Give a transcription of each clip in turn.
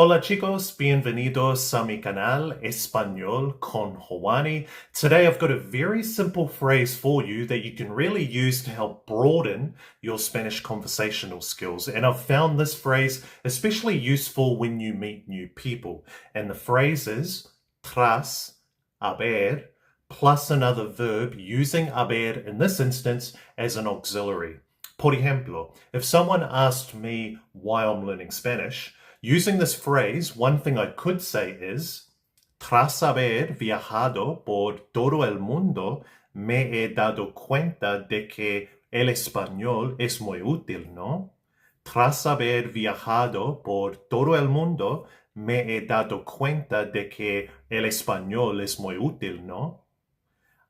Hola chicos, bienvenidos a mi canal Español con Juani. Today I've got a very simple phrase for you that you can really use to help broaden your Spanish conversational skills. And I've found this phrase especially useful when you meet new people. And the phrase is tras haber plus another verb using haber in this instance as an auxiliary. Por ejemplo, if someone asked me why I'm learning Spanish, using this phrase, one thing I could say is, tras haber viajado por todo el mundo, me he dado cuenta de que el español es muy útil, ¿no? Tras haber viajado por todo el mundo, me he dado cuenta de que el español es muy útil, ¿no?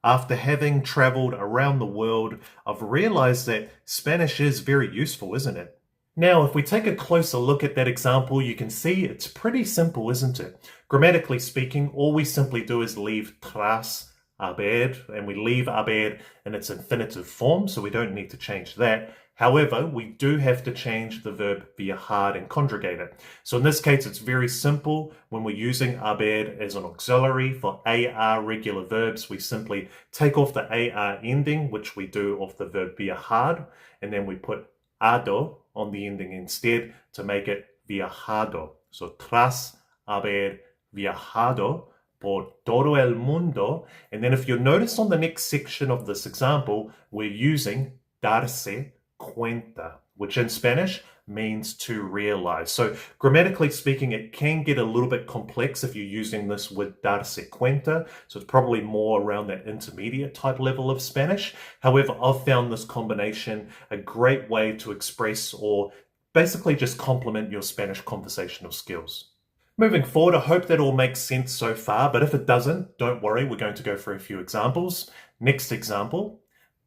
After having traveled around the world, I've realized that Spanish is very useful, isn't it? Now, if we take a closer look at that example, you can see it's pretty simple, isn't it? Grammatically speaking, all we simply do is leave tras haber, and we leave haber in its infinitive form, so we don't need to change that. However, we do have to change the verb viajar and conjugate it. So in this case, it's very simple. When we're using haber as an auxiliary for AR regular verbs, we simply take off the AR ending, which we do off the verb viajar, and then we put ado on the ending instead to make it viajado. So tras haber viajado por todo el mundo. And then if you notice on the next section of this example, we're using darse cuenta, which in Spanish means to realize. So grammatically speaking, it can get a little bit complex if you're using this with darse cuenta. So it's probably more around that intermediate type level of Spanish. However, I've found this combination a great way to express or basically just complement your Spanish conversational skills. Moving forward, I hope that all makes sense so far, but if it doesn't, don't worry, we're going to go through a few examples. Next example,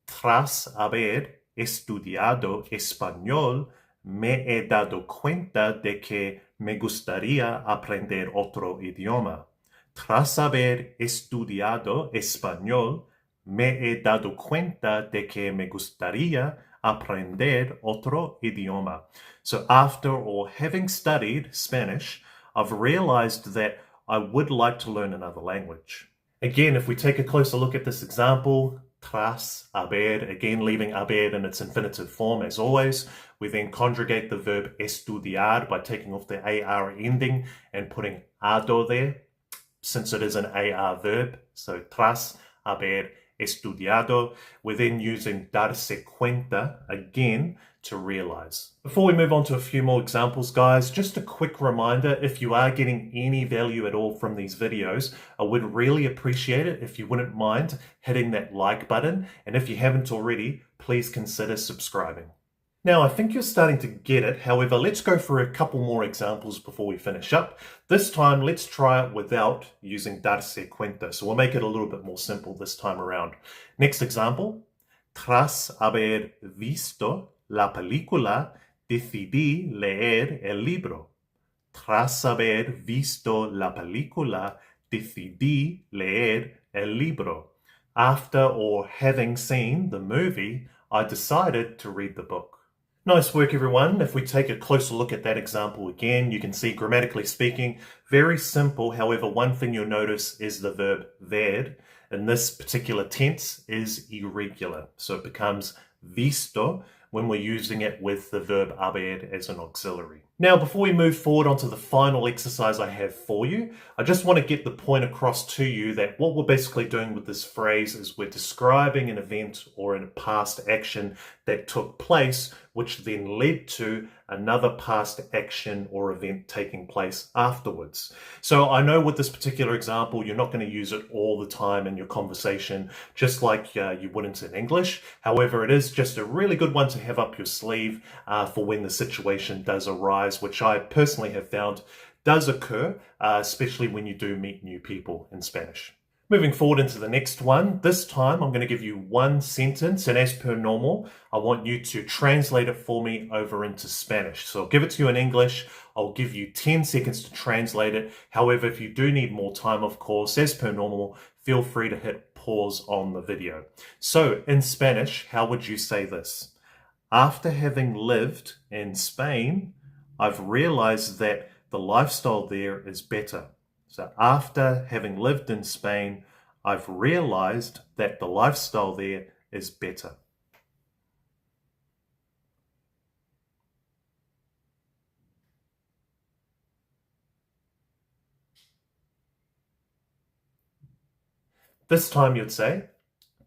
tras haber estudiado español, me he dado cuenta de que me gustaría aprender otro idioma. Tras haber estudiado español, me he dado cuenta de que me gustaría aprender otro idioma. So after or having studied Spanish, I've realized that I would like to learn another language. Again, if we take a closer look at this example, tras haber, again leaving haber in its infinitive form as always. We then conjugate the verb estudiar by taking off the AR ending and putting ado there, since it is an AR verb. So tras haber estudiado. We're then using darse cuenta again to realize. Before we move on to a few more examples, guys, just a quick reminder, if you are getting any value at all from these videos, I would really appreciate it if you wouldn't mind hitting that like button. And if you haven't already, please consider subscribing. Now, I think you're starting to get it. However, let's go for a couple more examples before we finish up. This time, let's try it without using darse cuenta. So we'll make it a little bit more simple this time around. Next example, tras haber visto la película, decidí leer el libro. Tras haber visto la película, decidí leer el libro. After or having seen the movie, I decided to read the book. Nice work, everyone. If we take a closer look at that example again, you can see grammatically speaking, very simple. However, one thing you'll notice is the verb ver. In this particular tense is irregular. So it becomes visto when we're using it with the verb haber as an auxiliary. Now, before we move forward onto the final exercise I have for you, I just want to get the point across to you that what we're basically doing with this phrase is we're describing an event or a past action that took place, which then led to another past action or event taking place afterwards. So I know with this particular example, you're not going to use it all the time in your conversation, just like you wouldn't in English. However, it is just a really good one to have up your sleeve for when the situation does arise, which I personally have found does occur, especially when you do meet new people in Spanish. Moving forward into the next one, this time I'm going to give you one sentence, and as per normal, I want you to translate it for me over into Spanish. So I'll give it to you in English, I'll give you 10 seconds to translate it. However, if you do need more time, of course, as per normal, feel free to hit pause on the video. So in Spanish, how would you say this? After having lived in Spain, I've realized that the lifestyle there is better. So after having lived in Spain, I've realized that the lifestyle there is better. This time you'd say,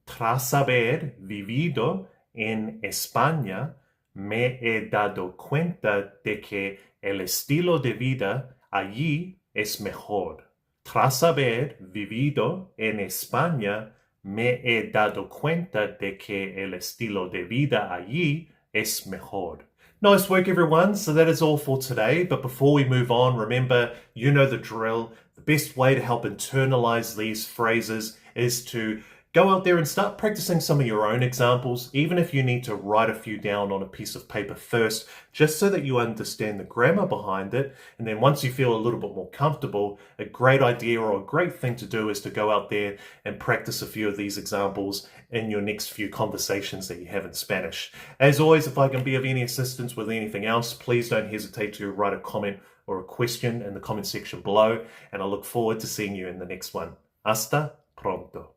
tras haber vivido en España, me he dado cuenta de que el estilo de vida allí es mejor. Tras haber vivido en España, me he dado cuenta de que el estilo de vida allí es mejor. Nice work, everyone. So that is all for today. But before we move on, remember, you know the drill. The best way to help internalize these phrases is to go out there and start practicing some of your own examples, even if you need to write a few down on a piece of paper first, just so that you understand the grammar behind it. And then once you feel a little bit more comfortable, a great idea or a great thing to do is to go out there and practice a few of these examples in your next few conversations that you have in Spanish. As always, if I can be of any assistance with anything else, please don't hesitate to write a comment or a question in the comment section below, and I look forward to seeing you in the next one. Hasta pronto.